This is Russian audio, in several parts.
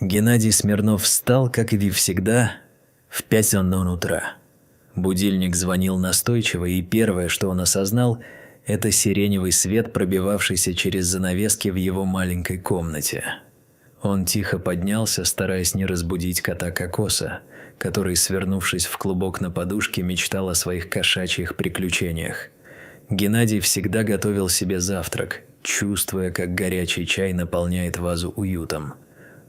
Геннадий Смирнов встал, как и всегда, в 5:00 утра. Будильник звонил настойчиво, и первое, что он осознал, это сиреневый свет, пробивавшийся через занавески в его маленькой комнате. Он тихо поднялся, стараясь не разбудить кота Кокоса, который, свернувшись в клубок на подушке, мечтал о своих кошачьих приключениях. Геннадий всегда готовил себе завтрак, чувствуя, как горячий чай наполняет вазу уютом.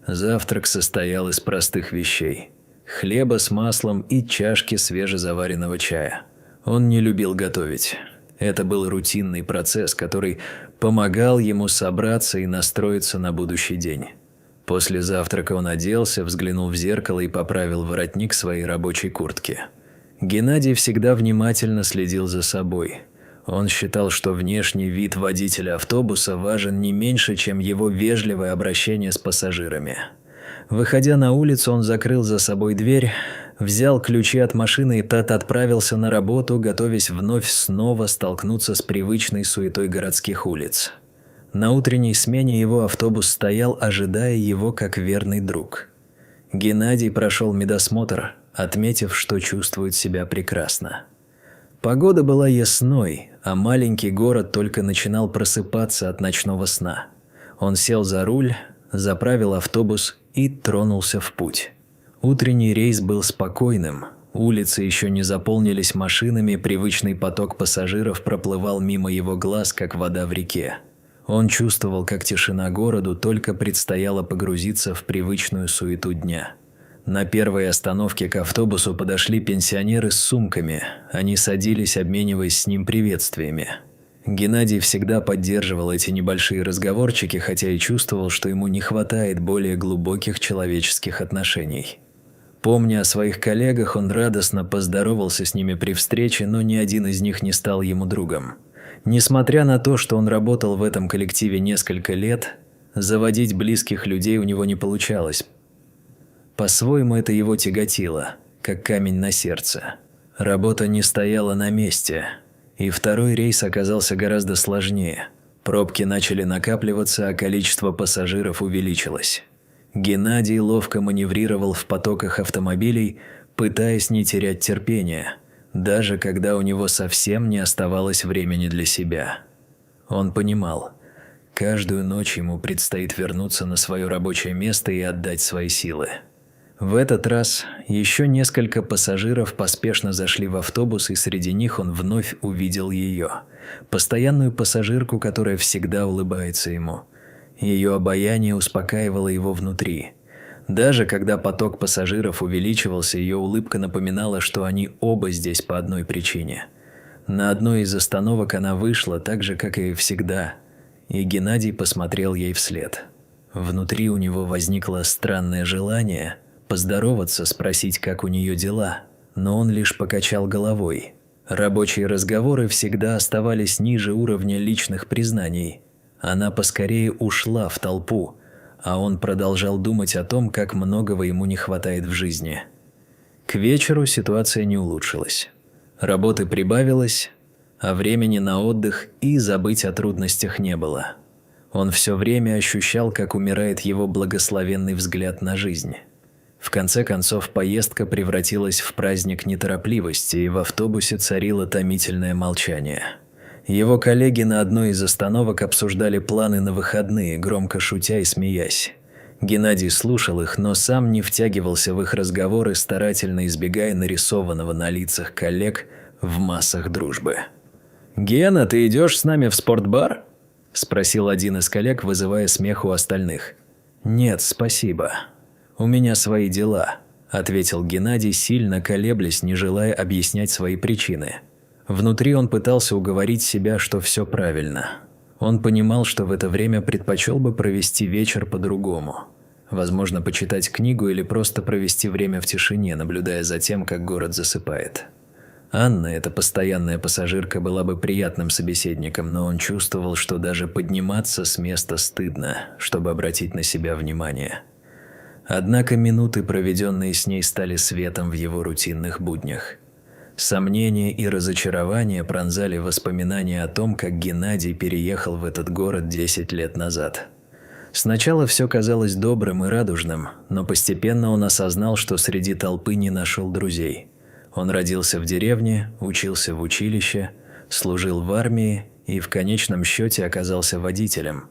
Завтрак состоял из простых вещей – хлеба с маслом и чашки свежезаваренного чая. Он не любил готовить. Это был рутинный процесс, который помогал ему собраться и настроиться на будущий день. После завтрака он оделся, взглянул в зеркало и поправил воротник своей рабочей куртки. Геннадий всегда внимательно следил за собой. Он считал, что внешний вид водителя автобуса важен не меньше, чем его вежливое обращение с пассажирами. Выходя на улицу, он закрыл за собой дверь, взял ключи от машины и отправился на работу, готовясь вновь снова столкнуться с привычной суетой городских улиц. На утренней смене его автобус стоял, ожидая его как верный друг. Геннадий прошел медосмотр, отметив, что чувствует себя прекрасно. Погода была ясной, а маленький город только начинал просыпаться от ночного сна. Он сел за руль, заправил автобус и тронулся в путь. Утренний рейс был спокойным, улицы еще не заполнились машинами, привычный поток пассажиров проплывал мимо его глаз, как вода в реке. Он чувствовал, как тишина городу только предстояло погрузиться в привычную суету дня. На первой остановке к автобусу подошли пенсионеры с сумками. Они садились, обмениваясь с ним приветствиями. Геннадий всегда поддерживал эти небольшие разговорчики, хотя и чувствовал, что ему не хватает более глубоких человеческих отношений. Помня о своих коллегах, он радостно поздоровался с ними при встрече, но ни один из них не стал ему другом. Несмотря на то, что он работал в этом коллективе несколько лет, заводить близких людей у него не получалось. По-своему это его тяготило, как камень на сердце. Работа не стояла на месте, и второй рейс оказался гораздо сложнее. Пробки начали накапливаться, а количество пассажиров увеличилось. Геннадий ловко маневрировал в потоках автомобилей, пытаясь не терять терпения, даже когда у него совсем не оставалось времени для себя. Он понимал, каждую ночь ему предстоит вернуться на свое рабочее место и отдать свои силы. В этот раз еще несколько пассажиров поспешно зашли в автобус, и среди них он вновь увидел ее, постоянную пассажирку, которая всегда улыбается ему. Ее обаяние успокаивало его внутри. Даже когда поток пассажиров увеличивался, ее улыбка напоминала, что они оба здесь по одной причине. На одной из остановок она вышла, так же, как и всегда, и Геннадий посмотрел ей вслед. Внутри у него возникло странное желание поздороваться, спросить, как у нее дела, но он лишь покачал головой. Рабочие разговоры всегда оставались ниже уровня личных признаний. Она поскорее ушла в толпу, а он продолжал думать о том, как многого ему не хватает в жизни. К вечеру ситуация не улучшилась. Работы прибавилось, а времени на отдых и забыть о трудностях не было. Он все время ощущал, как умирает его благословенный взгляд на жизнь. В конце концов, поездка превратилась в праздник неторопливости, и в автобусе царило томительное молчание. Его коллеги на одной из остановок обсуждали планы на выходные, громко шутя и смеясь. Геннадий слушал их, но сам не втягивался в их разговоры, старательно избегая нарисованного на лицах коллег в массах дружбы. «Гена, ты идешь с нами в спортбар?» – спросил один из коллег, вызывая смех у остальных. «Нет, спасибо. У меня свои дела», – ответил Геннадий, сильно колеблясь, не желая объяснять свои причины. Внутри он пытался уговорить себя, что все правильно. Он понимал, что в это время предпочел бы провести вечер по-другому. Возможно, почитать книгу или просто провести время в тишине, наблюдая за тем, как город засыпает. Анна, эта постоянная пассажирка, была бы приятным собеседником, но он чувствовал, что даже подниматься с места стыдно, чтобы обратить на себя внимание. Однако минуты, проведенные с ней, стали светом в его рутинных буднях. Сомнения и разочарование пронзали воспоминания о том, как Геннадий переехал в этот город 10 лет назад. Сначала все казалось добрым и радужным, но постепенно он осознал, что среди толпы не нашел друзей. Он родился в деревне, учился в училище, служил в армии и в конечном счете оказался водителем.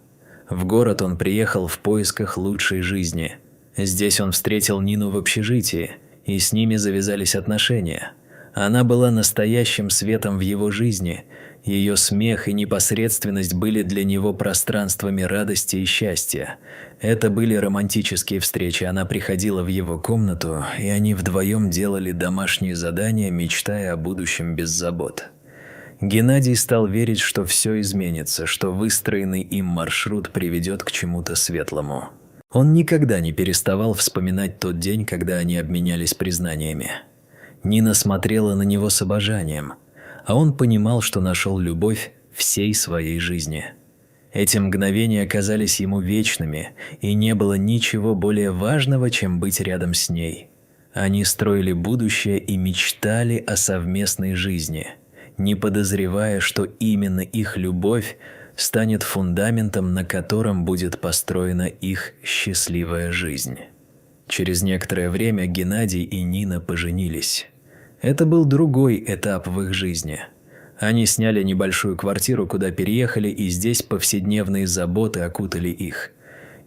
В город он приехал в поисках лучшей жизни. Здесь он встретил Нину в общежитии, и с ними завязались отношения. Она была настоящим светом в его жизни. Ее смех и непосредственность были для него пространствами радости и счастья. Это были романтические встречи. Она приходила в его комнату, и они вдвоем делали домашние задания, мечтая о будущем без забот. Геннадий стал верить, что все изменится, что выстроенный им маршрут приведет к чему-то светлому. Он никогда не переставал вспоминать тот день, когда они обменялись признаниями. Нина смотрела на него с обожанием, а он понимал, что нашел любовь всей своей жизни. Эти мгновения казались ему вечными, и не было ничего более важного, чем быть рядом с ней. Они строили будущее и мечтали о совместной жизни, не подозревая, что именно их любовь станет фундаментом, на котором будет построена их счастливая жизнь. Через некоторое время Геннадий и Нина поженились. Это был другой этап в их жизни. Они сняли небольшую квартиру, куда переехали, и здесь повседневные заботы окутали их.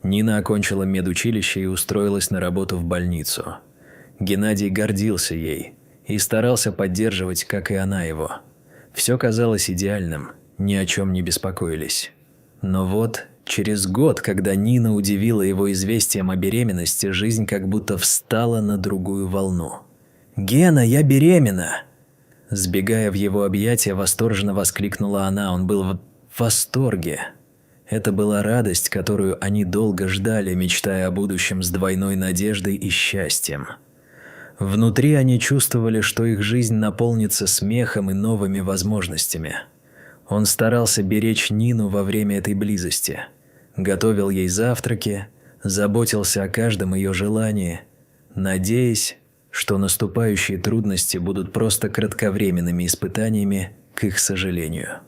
Нина окончила медучилище и устроилась на работу в больницу. Геннадий гордился ей и старался поддерживать, как и она его. Все казалось идеальным, ни о чем не беспокоились. Но вот, через год, когда Нина удивила его известием о беременности, жизнь как будто встала на другую волну. «Гена, я беременна!» Сбегая в его объятия, восторженно воскликнула она. Он был в восторге. Это была радость, которую они долго ждали, мечтая о будущем с двойной надеждой и счастьем. Внутри они чувствовали, что их жизнь наполнится смехом и новыми возможностями. Он старался беречь Нину во время этой близости. Готовил ей завтраки, заботился о каждом ее желании, надеясь, что наступающие трудности будут просто кратковременными испытаниями, к их сожалению.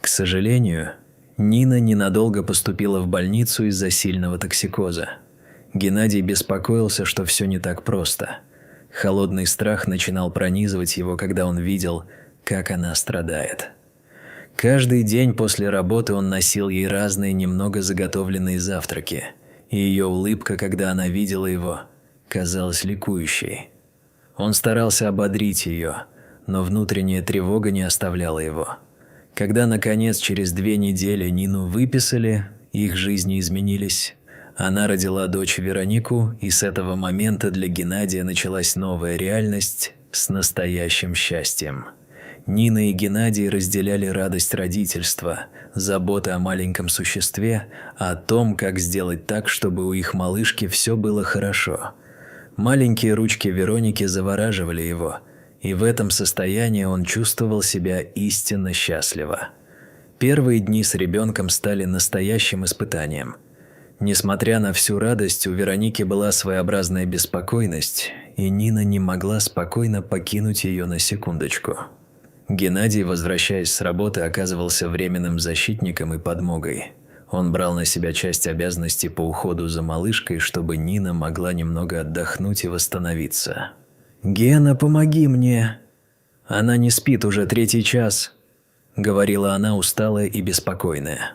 К сожалению, Нина ненадолго поступила в больницу из-за сильного токсикоза. Геннадий беспокоился, что все не так просто. Холодный страх начинал пронизывать его, когда он видел, как она страдает. Каждый день после работы он носил ей разные немного заготовленные завтраки, и ее улыбка, когда она видела его, казалась ликующей. Он старался ободрить ее, но внутренняя тревога не оставляла его. Когда, наконец, через 2 недели Нину выписали, их жизни изменились. Она родила дочь Веронику, и с этого момента для Геннадия началась новая реальность с настоящим счастьем. Нина и Геннадий разделяли радость родительства, заботы о маленьком существе, о том, как сделать так, чтобы у их малышки все было хорошо. Маленькие ручки Вероники завораживали его, и в этом состоянии он чувствовал себя истинно счастливо. Первые дни с ребенком стали настоящим испытанием. Несмотря на всю радость, у Вероники была своеобразная беспокойность, и Нина не могла спокойно покинуть ее на секундочку. Геннадий, возвращаясь с работы, оказывался временным защитником и подмогой. Он брал на себя часть обязанностей по уходу за малышкой, чтобы Нина могла немного отдохнуть и восстановиться. «Гена, помоги мне!» «Она не спит уже 3-й час», – говорила она, усталая и беспокойная.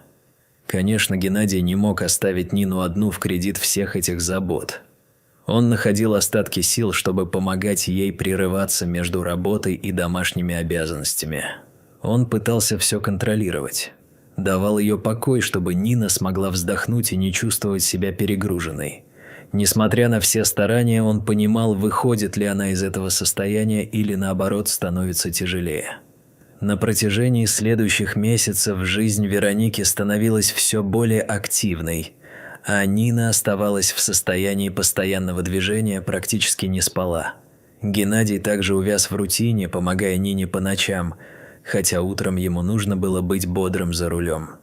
Конечно, Геннадий не мог оставить Нину одну в кредит всех этих забот. Он находил остатки сил, чтобы помогать ей прерываться между работой и домашними обязанностями. Он пытался все контролировать. Давал ее покой, чтобы Нина смогла вздохнуть и не чувствовать себя перегруженной. Несмотря на все старания, он понимал, выходит ли она из этого состояния или наоборот становится тяжелее. На протяжении следующих месяцев жизнь Вероники становилась все более активной, а Нина оставалась в состоянии постоянного движения, практически не спала. Геннадий также увяз в рутине, помогая Нине по ночам, хотя утром ему нужно было быть бодрым за рулем.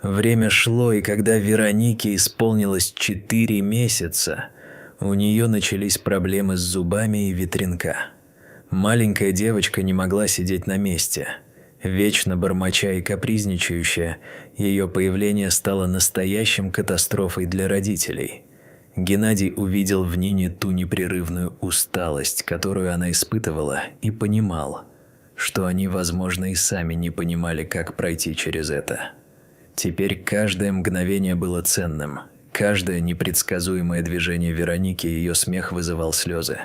Время шло, и когда Веронике исполнилось 4 месяца, у нее начались проблемы с зубами и ветрянка. Маленькая девочка не могла сидеть на месте. Вечно бормоча и капризничающая, ее появление стало настоящим катастрофой для родителей. Геннадий увидел в Нине ту непрерывную усталость, которую она испытывала, и понимал, что они, возможно, и сами не понимали, как пройти через это. Теперь каждое мгновение было ценным, каждое непредсказуемое движение Вероники и ее смех вызывал слезы.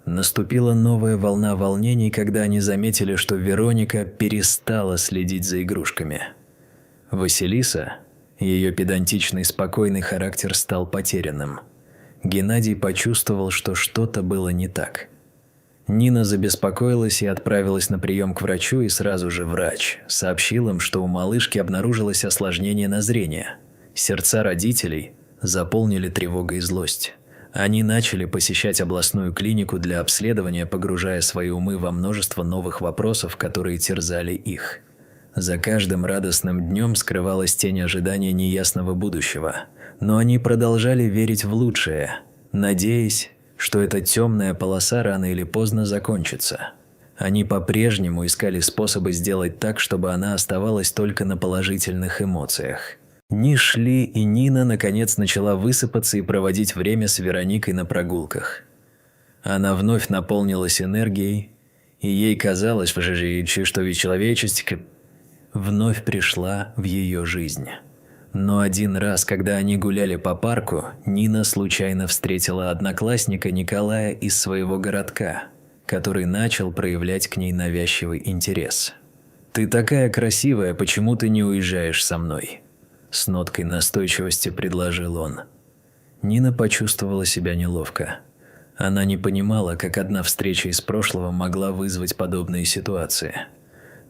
Наступила новая волна волнений, когда они заметили, что Вероника перестала следить за игрушками. Василиса, ее педантичный спокойный характер стал потерянным. Геннадий почувствовал, что что-то было не так. Нина забеспокоилась и отправилась на прием к врачу, и сразу же врач сообщил им, что у малышки обнаружилось осложнение на зрение. Сердца родителей заполнили тревога и злость. Они начали посещать областную клинику для обследования, погружая свои умы во множество новых вопросов, которые терзали их. За каждым радостным днем скрывалась тень ожидания неясного будущего, но они продолжали верить в лучшее, надеясь, что эта темная полоса рано или поздно закончится. Они по-прежнему искали способы сделать так, чтобы она оставалась только на положительных эмоциях. Дни шли, и Нина наконец начала высыпаться и проводить время с Вероникой на прогулках. Она вновь наполнилась энергией, и ей казалось, что ведь человечество вновь пришла в ее жизнь. Но один раз, когда они гуляли по парку, Нина случайно встретила одноклассника Николая из своего городка, который начал проявлять к ней навязчивый интерес. «Ты такая красивая, почему ты не уезжаешь со мной?» С ноткой настойчивости предложил он. Нина почувствовала себя неловко. Она не понимала, как одна встреча из прошлого могла вызвать подобные ситуации.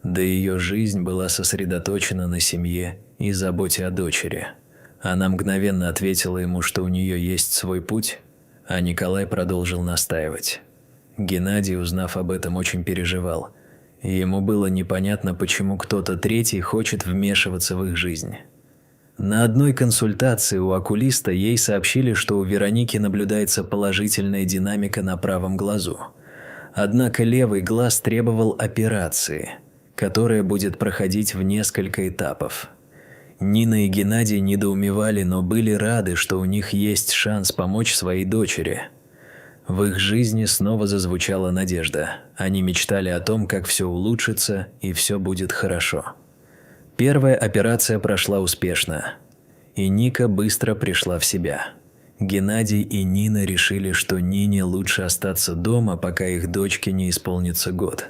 Да ее жизнь была сосредоточена на семье и заботе о дочери. Она мгновенно ответила ему, что у нее есть свой путь, а Николай продолжил настаивать. Геннадий, узнав об этом, очень переживал. Ему было непонятно, почему кто-то третий хочет вмешиваться в их жизнь. На одной консультации у окулиста ей сообщили, что у Вероники наблюдается положительная динамика на правом глазу. Однако левый глаз требовал операции, которая будет проходить в несколько этапов. Нина и Геннадий недоумевали, но были рады, что у них есть шанс помочь своей дочери. В их жизни снова зазвучала надежда. Они мечтали о том, как все улучшится и все будет хорошо. Первая операция прошла успешно, и Ника быстро пришла в себя. Геннадий и Нина решили, что Нине лучше остаться дома, пока их дочке не исполнится год.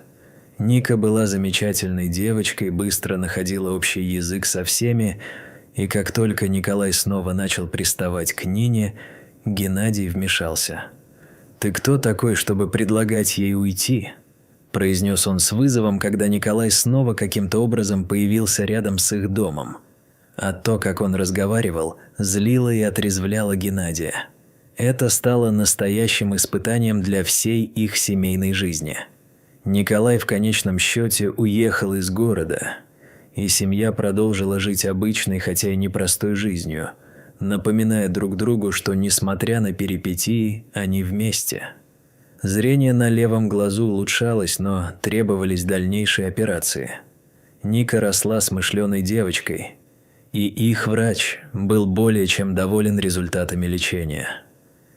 Ника была замечательной девочкой, быстро находила общий язык со всеми, и как только Николай снова начал приставать к Нине, Геннадий вмешался. «Ты кто такой, чтобы предлагать ей уйти?» – произнес он с вызовом, когда Николай снова каким-то образом появился рядом с их домом. А то, как он разговаривал, злило и отрезвляло Геннадия. Это стало настоящим испытанием для всей их семейной жизни. Николай в конечном счете уехал из города, и семья продолжила жить обычной, хотя и непростой жизнью, напоминая друг другу, что, несмотря на перипетии, они вместе. Зрение на левом глазу улучшалось, но требовались дальнейшие операции. Ника росла смышленой девочкой, и их врач был более чем доволен результатами лечения.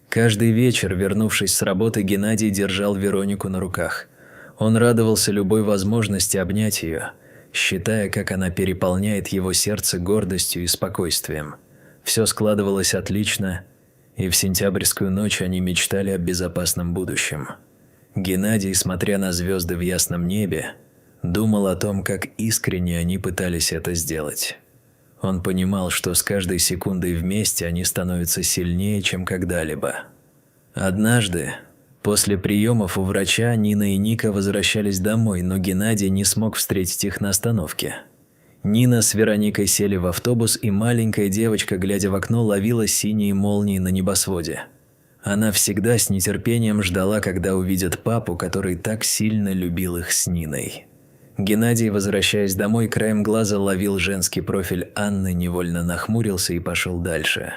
Каждый вечер, вернувшись с работы, Геннадий держал Веронику на руках. Он радовался любой возможности обнять ее, считая, как она переполняет его сердце гордостью и спокойствием. Все складывалось отлично, и в сентябрьскую ночь они мечтали о безопасном будущем. Геннадий, смотря на звезды в ясном небе, думал о том, как искренне они пытались это сделать. Он понимал, что с каждой секундой вместе они становятся сильнее, чем когда-либо. Однажды, после приемов у врача, Нина и Ника возвращались домой, но Геннадий не смог встретить их на остановке. Нина с Вероникой сели в автобус, и маленькая девочка, глядя в окно, ловила синие молнии на небосводе. Она всегда с нетерпением ждала, когда увидят папу, который так сильно любил их с Ниной. Геннадий, возвращаясь домой, краем глаза ловил женский профиль Анны, невольно нахмурился и пошел дальше.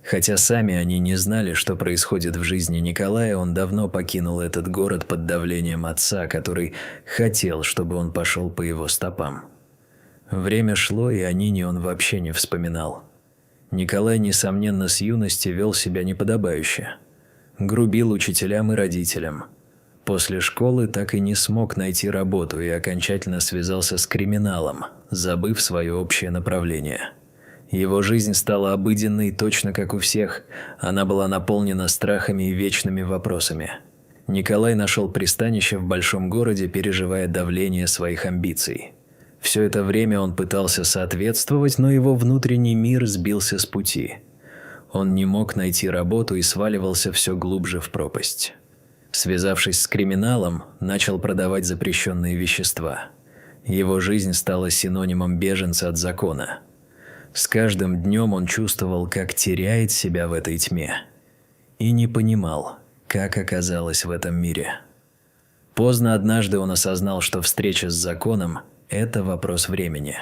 Хотя сами они не знали, что происходит в жизни Николая, он давно покинул этот город под давлением отца, который хотел, чтобы он пошел по его стопам. Время шло, и о Нине он вообще не вспоминал. Николай, несомненно, с юности вел себя неподобающе. Грубил учителям и родителям. После школы так и не смог найти работу и окончательно связался с криминалом, забыв свое общее направление. Его жизнь стала обыденной точно как у всех, она была наполнена страхами и вечными вопросами. Николай нашел пристанище в большом городе, переживая давление своих амбиций. Все это время он пытался соответствовать, но его внутренний мир сбился с пути. Он не мог найти работу и сваливался все глубже в пропасть. Связавшись с криминалом, начал продавать запрещенные вещества. Его жизнь стала синонимом беженца от закона. С каждым днем он чувствовал, как теряет себя в этой тьме. И не понимал, как оказалось в этом мире. Поздно однажды он осознал, что встреча с законом – это вопрос времени.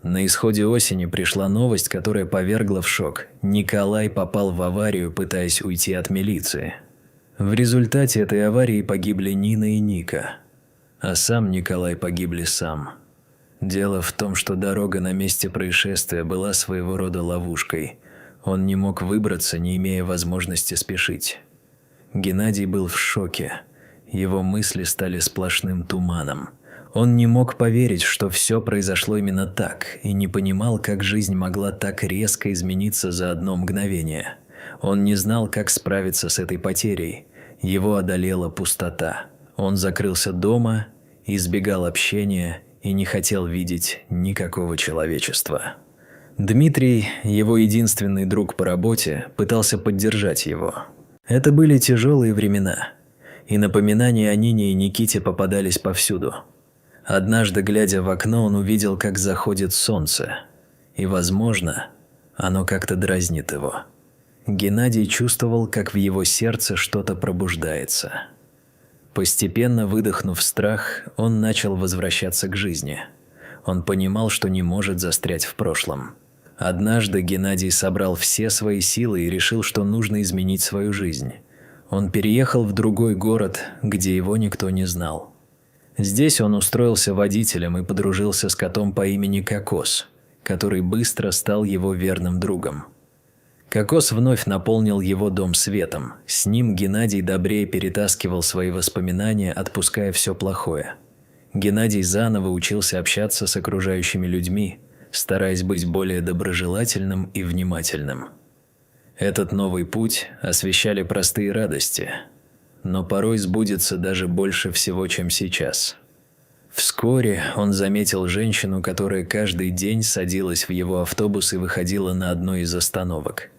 На исходе осени пришла новость, которая повергла в шок. Николай попал в аварию, пытаясь уйти от милиции. В результате этой аварии погибли Нина и Ника. А сам Николай погибли сам. Дело в том, что дорога на месте происшествия была своего рода ловушкой. Он не мог выбраться, не имея возможности спешить. Геннадий был в шоке. Его мысли стали сплошным туманом. Он не мог поверить, что все произошло именно так, и не понимал, как жизнь могла так резко измениться за одно мгновение. Он не знал, как справиться с этой потерей. Его одолела пустота. Он закрылся дома, избегал общения и не хотел видеть никакого человечества. Дмитрий, его единственный друг по работе, пытался поддержать его. Это были тяжелые времена, и напоминания о Нине и Никите попадались повсюду. Однажды, глядя в окно, он увидел, как заходит солнце, и, возможно, оно как-то дразнит его. Геннадий чувствовал, как в его сердце что-то пробуждается. Постепенно выдохнув страх, он начал возвращаться к жизни. Он понимал, что не может застрять в прошлом. Однажды Геннадий собрал все свои силы и решил, что нужно изменить свою жизнь. Он переехал в другой город, где его никто не знал. Здесь он устроился водителем и подружился с котом по имени Кокос, который быстро стал его верным другом. Кокос вновь наполнил его дом светом. С ним Геннадий добрее перетаскивал свои воспоминания, отпуская все плохое. Геннадий заново учился общаться с окружающими людьми, стараясь быть более доброжелательным и внимательным. Этот новый путь освещали простые радости, но порой сбудется даже больше всего, чем сейчас. Вскоре он заметил женщину, которая каждый день садилась в его автобус и выходила на одной из остановок.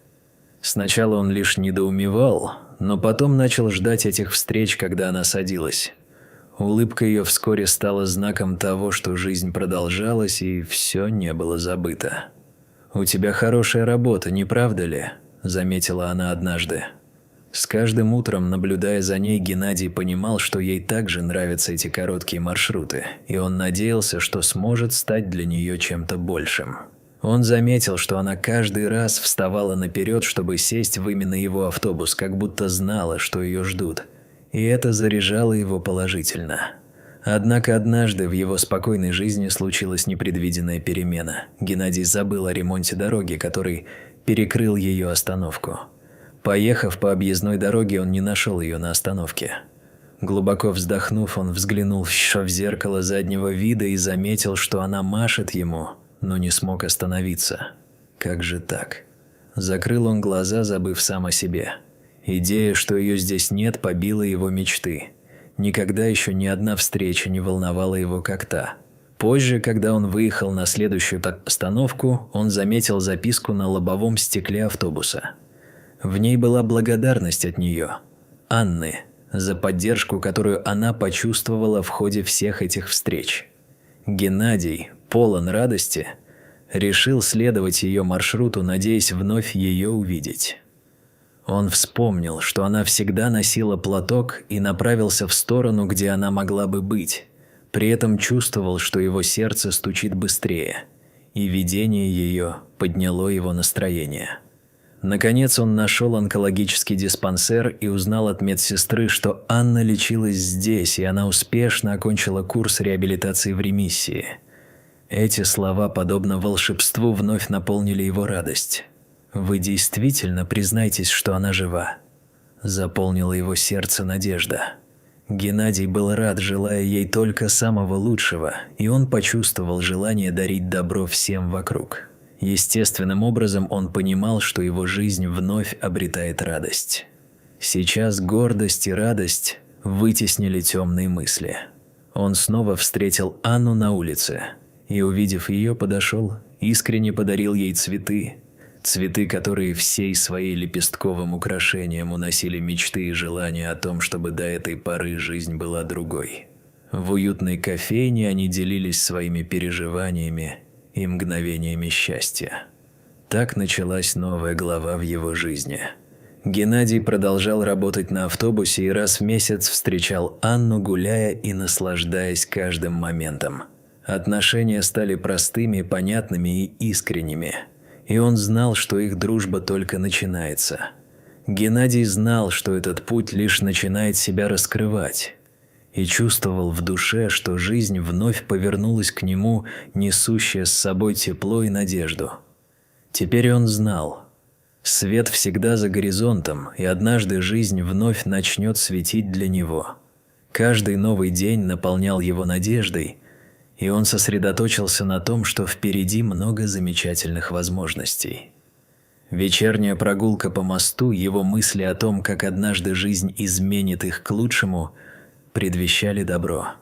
Сначала он лишь недоумевал, но потом начал ждать этих встреч, когда она садилась. Улыбка ее вскоре стала знаком того, что жизнь продолжалась и все не было забыто. «У тебя хорошая работа, не правда ли?» – заметила она однажды. С каждым утром, наблюдая за ней, Геннадий понимал, что ей также нравятся эти короткие маршруты, и он надеялся, что сможет стать для нее чем-то большим. Он заметил, что она каждый раз вставала наперед, чтобы сесть в именно его автобус, как будто знала, что ее ждут. И это заряжало его положительно. Однако однажды в его спокойной жизни случилась непредвиденная перемена. Геннадий забыл о ремонте дороги, который перекрыл ее остановку. Поехав по объездной дороге, он не нашел ее на остановке. Глубоко вздохнув, он взглянул в зеркало заднего вида и заметил, что она машет ему, но не смог остановиться. Как же так? Закрыл он глаза, забыв сам о себе. Идея, что ее здесь нет, побила его мечты. Никогда еще ни одна встреча не волновала его как та. Позже, когда он выехал на следующую остановку, он заметил записку на лобовом стекле автобуса. В ней была благодарность от нее, Анны, за поддержку, которую она почувствовала в ходе всех этих встреч. Геннадий, полон радости, решил следовать ее маршруту, надеясь вновь ее увидеть. Он вспомнил, что она всегда носила платок, и направился в сторону, где она могла бы быть. При этом чувствовал, что его сердце стучит быстрее, и видение ее подняло его настроение. Наконец он нашел онкологический диспансер и узнал от медсестры, что Анна лечилась здесь, и она успешно окончила курс реабилитации в ремиссии. Эти слова, подобно волшебству, вновь наполнили его радость. «Вы действительно признаетесь, что она жива?» Заполнила его сердце надежда. Геннадий был рад, желая ей только самого лучшего, и он почувствовал желание дарить добро всем вокруг. Естественным образом он понимал, что его жизнь вновь обретает радость. Сейчас гордость и радость вытеснили темные мысли. Он снова встретил Анну на улице и, увидев ее, подошел, искренне подарил ей цветы. Цветы, которые всей своей лепестковым украшением уносили мечты и желания о том, чтобы до этой поры жизнь была другой. В уютной кофейне они делились своими переживаниями и мгновениями счастья. Так началась новая глава в его жизни. Геннадий продолжал работать на автобусе и раз в месяц встречал Анну, гуляя и наслаждаясь каждым моментом. Отношения стали простыми, понятными и искренними. И он знал, что их дружба только начинается. Геннадий знал, что этот путь лишь начинает себя раскрывать. И чувствовал в душе, что жизнь вновь повернулась к нему, несущая с собой тепло и надежду. Теперь он знал. Свет всегда за горизонтом, и однажды жизнь вновь начнет светить для него. Каждый новый день наполнял его надеждой, и он сосредоточился на том, что впереди много замечательных возможностей. Вечерняя прогулка по мосту, его мысли о том, как однажды жизнь изменит их к лучшему, предвещали добро.